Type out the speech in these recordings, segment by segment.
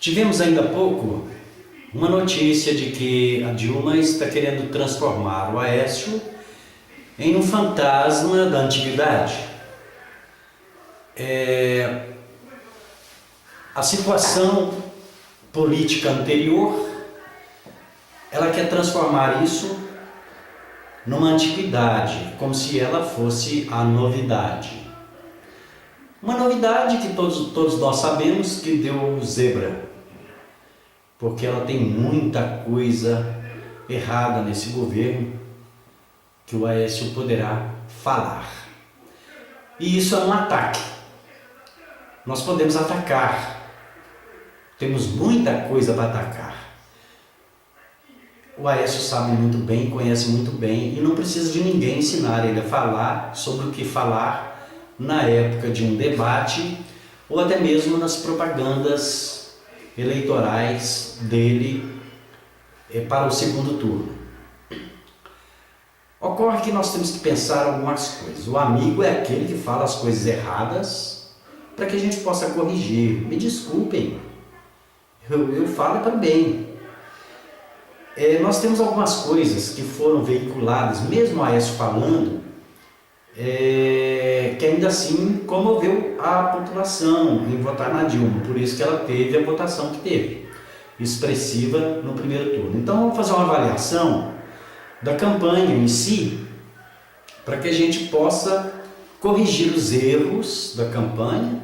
Tivemos ainda há pouco uma notícia de que a Dilma está querendo transformar o Aécio em um fantasma da antiguidade. A situação política anterior, ela quer transformar isso numa antiguidade, como se ela fosse a novidade. Uma novidade que todos nós sabemos que deu zebra, porque ela tem muita coisa errada nesse governo que o Aécio poderá falar. E isso é um ataque. Nós podemos atacar. Temos muita coisa para atacar. O Aécio sabe muito bem, conhece muito bem e não precisa de ninguém ensinar ele a falar sobre o que falar na época de um debate ou até mesmo nas propagandas eleitorais dele para o segundo turno. Ocorre que nós temos que pensar algumas coisas. O amigo é aquele que fala as coisas erradas para que a gente possa corrigir. Me desculpem, eu falo para o bem. Nós temos algumas coisas que foram veiculadas, mesmo a Aécio falando, que ainda assim comoveu a população em votar na Dilma. Por isso que ela teve a votação que teve, expressiva no primeiro turno. Então vamos fazer uma avaliação da campanha em si, para que a gente possa corrigir os erros da campanha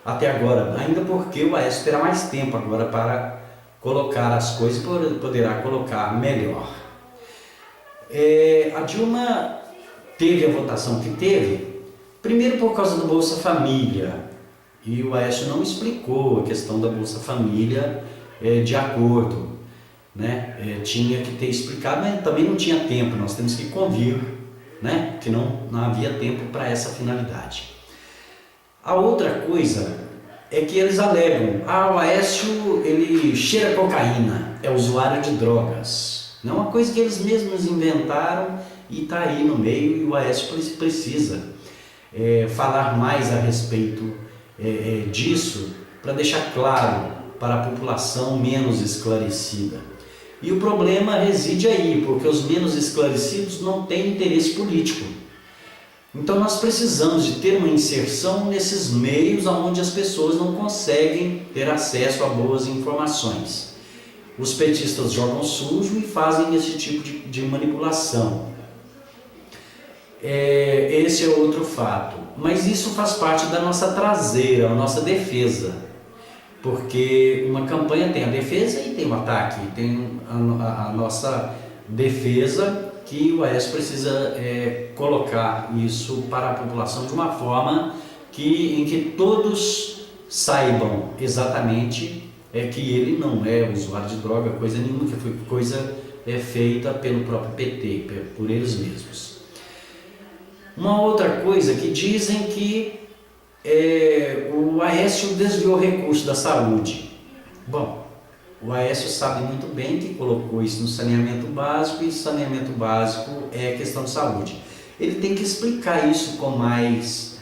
até agora, ainda porque o Aécio terá mais tempo agora para colocar as coisas e poderá colocar melhor. A Dilma teve a votação que teve, primeiro por causa do Bolsa Família, e o Aécio não explicou a questão da Bolsa Família de acordo, né? Tinha que ter explicado, mas também não tinha tempo, nós temos que convir, né? Que não havia tempo para essa finalidade. A outra coisa é que eles alegam, o Aécio ele cheira cocaína, é usuário de drogas. Não é uma coisa que eles mesmos inventaram e está aí no meio, e o Aécio precisa falar mais a respeito disso, para deixar claro para a população menos esclarecida. E o problema reside aí, porque os menos esclarecidos não têm interesse político. Então nós precisamos de ter uma inserção nesses meios onde as pessoas não conseguem ter acesso a boas informações. Os petistas jogam sujo e fazem esse tipo de manipulação. Esse é outro fato. Mas isso faz parte da nossa traseira, a nossa defesa. Porque uma campanha tem a defesa e tem o ataque, tem a nossa defesa, que o Aécio precisa colocar isso para a população de uma forma em que todos saibam exatamente que ele não é usuário de droga, coisa nenhuma, que foi coisa feita pelo próprio PT, por eles mesmos. Uma outra coisa que dizem que o Aécio desviou recursos da saúde. Bom, o Aécio sabe muito bem que colocou isso no saneamento básico, e saneamento básico é questão de saúde. Ele tem que explicar isso com mais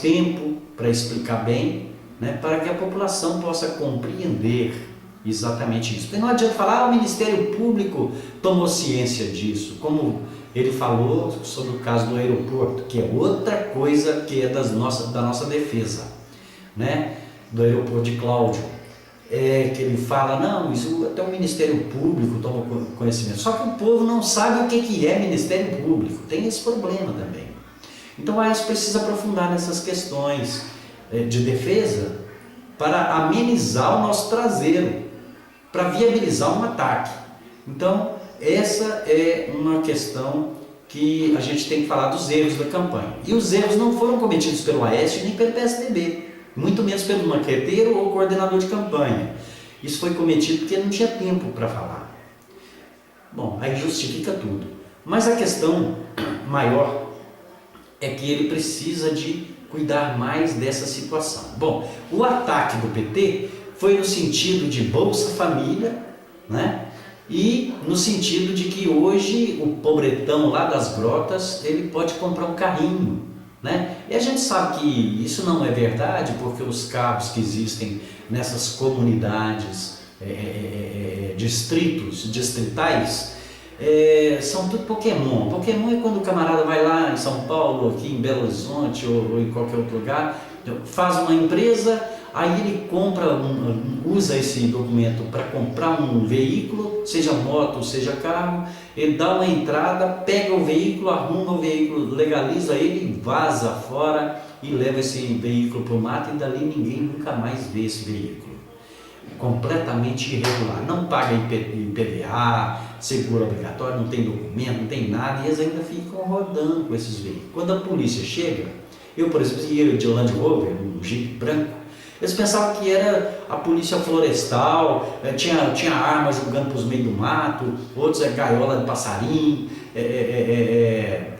tempo, para explicar bem, né, para que a população possa compreender exatamente isso. Porque não adianta falar, o Ministério Público tomou ciência disso, como ele falou sobre o caso do aeroporto, que é outra coisa que é da nossa defesa, né, do aeroporto de Cláudio. Que ele fala, não, isso até o Ministério Público toma conhecimento. Só que o povo não sabe o que é Ministério Público, tem esse problema também. Então a Aécio precisa aprofundar nessas questões de defesa para amenizar o nosso traseiro, para viabilizar um ataque. Então essa é uma questão que a gente tem que falar dos erros da campanha. E os erros não foram cometidos pelo Aécio nem pelo PSDB. Muito menos pelo maqueteiro ou coordenador de campanha. Isso foi cometido porque não tinha tempo para falar. Bom, aí justifica tudo. Mas a questão maior é que ele precisa de cuidar mais dessa situação. Bom, o ataque do PT foi no sentido de Bolsa Família, né? E no sentido de que hoje o pobretão lá das grotas, ele pode comprar um carrinho, né? E a gente sabe que isso não é verdade, porque os carros que existem nessas comunidades, distritais, são tudo Pokémon. Pokémon é quando o camarada vai lá em São Paulo, aqui em Belo Horizonte ou em qualquer outro lugar, faz uma empresa, aí ele usa esse documento para comprar um veículo, seja moto, seja carro, ele dá uma entrada, pega o veículo, arruma o veículo, legaliza ele, vaza fora e leva esse veículo para o mato, e dali ninguém nunca mais vê esse veículo. Completamente irregular, não paga IPVA, seguro obrigatório, não tem documento, não tem nada, e eles ainda ficam rodando com esses veículos. Quando a polícia chega, eu, por exemplo, ia de Land Rover, um Jeep branco, eles pensavam que era a polícia florestal, tinha armas jogando para os meios do mato, outros gaiola de passarinho,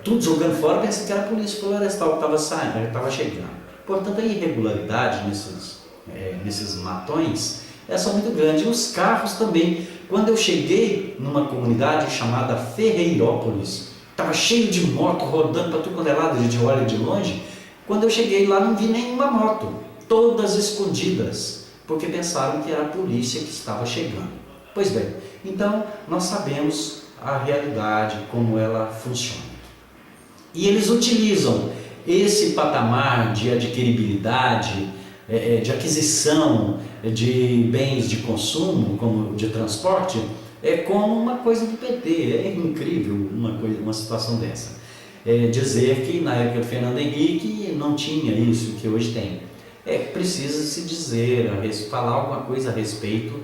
tudo jogando fora, pensando que era a polícia florestal que estava chegando. Portanto, a irregularidade nesses matões são muito grandes. E os carros também. Quando eu cheguei numa comunidade chamada Ferreirópolis, estava cheio de moto rodando para tudo quanto é lado, a gente olha de longe. Quando eu cheguei lá, não vi nenhuma moto, todas escondidas, porque pensaram que era a polícia que estava chegando. Pois bem, então nós sabemos a realidade, como ela funciona. E eles utilizam esse patamar de adquiribilidade, de aquisição de bens de consumo, como de transporte, como uma coisa do PT. É incrível uma situação dessa. Dizer que na época do Fernando Henrique não tinha isso que hoje tem. Precisa se dizer, falar alguma coisa a respeito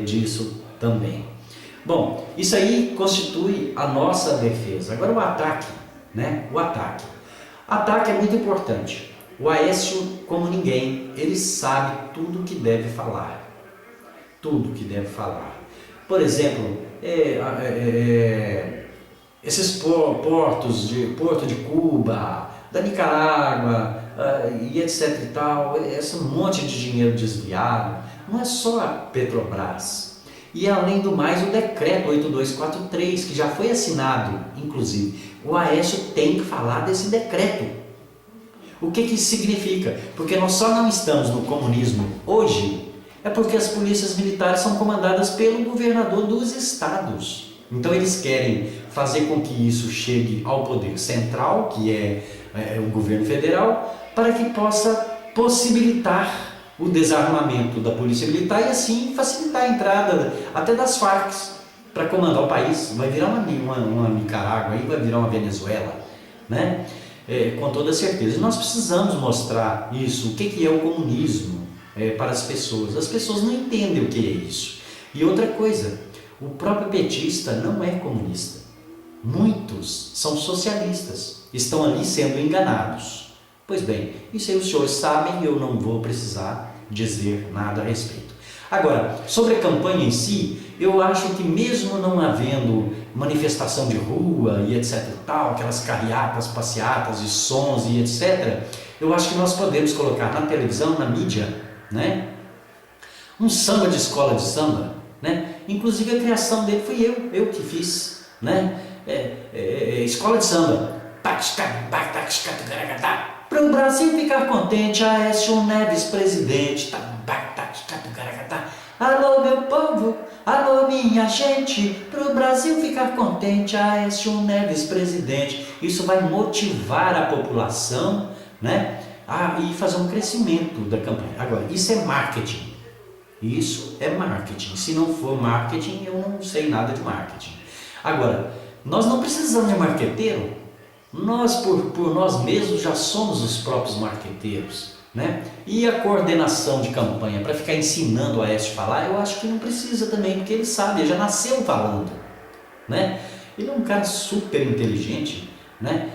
disso também. Bom, isso aí constitui a nossa defesa. Agora o ataque, né? O ataque. Ataque é muito importante. O Aécio, como ninguém, ele sabe tudo o que deve falar. Tudo o que deve falar. Por exemplo, esses Porto de Cuba, da Nicarágua, e etc e tal, esse monte de dinheiro desviado, não é só a Petrobras. E além do mais, o decreto 8243, que já foi assinado, inclusive, o Aécio tem que falar desse decreto. O que isso significa? Porque nós só não estamos no comunismo hoje, porque as polícias militares são comandadas pelo governador dos estados. Então eles querem fazer com que isso chegue ao poder central, que é o governo federal, para que possa possibilitar o desarmamento da polícia militar e assim facilitar a entrada até das Farc para comandar o país. Vai virar uma Nicarágua, aí vai virar uma Venezuela, né? Com toda certeza. E nós precisamos mostrar isso, o que é o comunismo para as pessoas. As pessoas não entendem o que é isso. E outra coisa, o próprio petista não é comunista. Muitos são socialistas, estão ali sendo enganados. Pois bem, isso aí os senhores sabem e eu não vou precisar dizer nada a respeito. Agora, sobre a campanha em si, eu acho que mesmo não havendo manifestação de rua e etc e tal, aquelas carreatas, passeatas e sons e etc, eu acho que nós podemos colocar na televisão, na mídia, né, um samba de escola de samba, né? Inclusive a criação dele fui eu que fiz, né? Escola de samba. Para o Brasil ficar contente, Aécio Neves presidente. Alô meu povo, alô minha gente, para o Brasil ficar contente, Aécio Neves presidente. Isso vai motivar a população, né, e fazer um crescimento da campanha. Agora, isso é marketing. Isso é marketing. Se não for marketing, eu não sei nada de marketing. Agora, nós não precisamos de marqueteiro. Nós, por nós mesmos, já somos os próprios marqueteiros, né? E a coordenação de campanha, para ficar ensinando o Aécio a falar, eu acho que não precisa também, porque ele sabe, ele já nasceu falando, né? Ele é um cara super inteligente, né?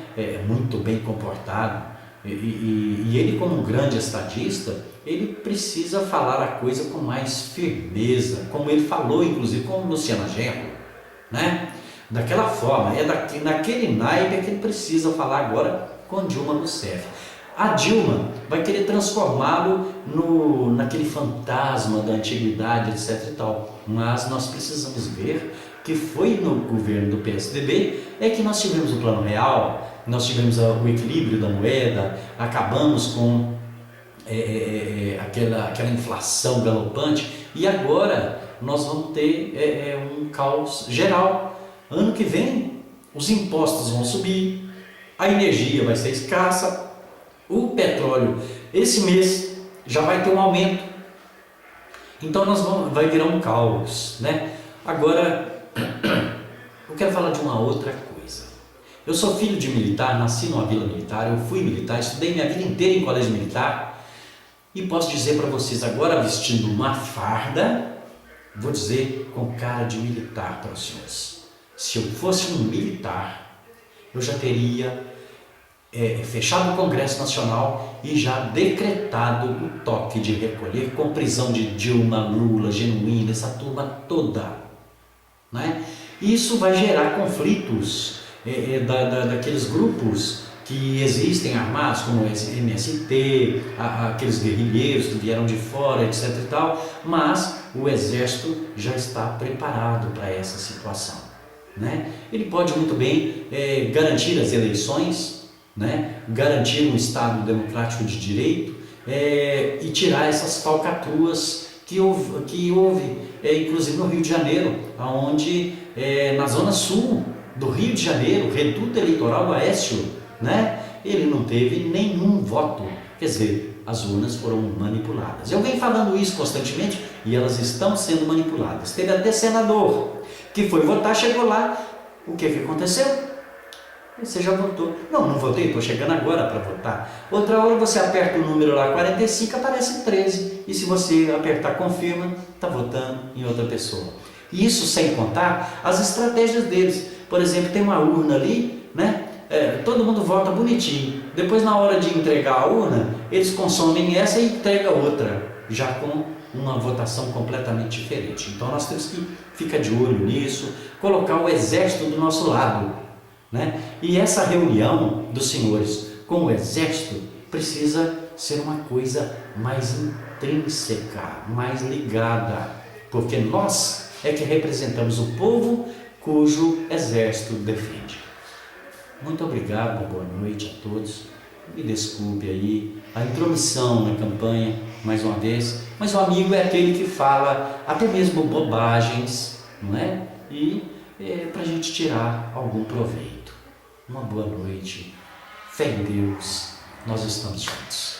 Muito bem comportado, e ele, como um grande estadista, ele precisa falar a coisa com mais firmeza, como ele falou, inclusive, com Luciana Genro, né? Daquela forma, naquele naipe que ele precisa falar agora com Dilma Rousseff. A Dilma vai querer transformá-lo naquele fantasma da antiguidade, etc e tal. Mas nós precisamos ver que foi no governo do PSDB que nós tivemos o Plano Real, nós tivemos o equilíbrio da moeda, acabamos com aquela inflação galopante, e agora nós vamos ter um caos geral. Ano que vem os impostos vão subir, a energia vai ser escassa, o petróleo esse mês já vai ter um aumento, então vai virar um caos, né? Agora eu quero falar de uma outra coisa. Eu sou filho de militar, nasci numa vila militar, eu fui militar, estudei minha vida inteira em colégio militar. E posso dizer para vocês agora, vestindo uma farda, vou dizer com cara de militar para os senhores. Se eu fosse um militar, eu já teria fechado o Congresso Nacional e já decretado o toque de recolher com prisão de Dilma, Lula, Genuíno, essa turma toda. Né? Isso vai gerar conflitos daqueles grupos que existem armados, como o MST, aqueles guerrilheiros que vieram de fora, etc. e tal, mas o Exército já está preparado para essa situação. Né? Ele pode muito bem garantir as eleições, né? Garantir um Estado democrático de direito e tirar essas falcatruas que houve inclusive no Rio de Janeiro, onde na zona sul do Rio de Janeiro, reduto eleitoral do Aécio, né? Ele não teve nenhum voto, quer dizer, as urnas foram manipuladas. Eu venho falando isso constantemente e elas estão sendo manipuladas. Teve até senador que foi votar, chegou lá, o que aconteceu? Você já votou. Não votei, estou chegando agora para votar. Outra hora você aperta o número lá 45, aparece 13, e se você apertar confirma, está votando em outra pessoa. Isso sem contar as estratégias deles. Por exemplo, tem uma urna ali, né? Todo mundo vota bonitinho, depois na hora de entregar a urna, eles consomem essa e entregam outra, já com uma votação completamente diferente. Então nós temos que ficar de olho nisso, colocar o Exército do nosso lado, né? E essa reunião dos senhores com o Exército precisa ser uma coisa mais intrínseca, mais ligada, porque nós é que representamos o povo cujo Exército defende. Muito obrigado, boa noite a todos. Me desculpe aí a intromissão na campanha, mais uma vez, mas o amigo é aquele que fala até mesmo bobagens, não é? E para a gente tirar algum proveito. Uma boa noite, fé em Deus, nós estamos juntos.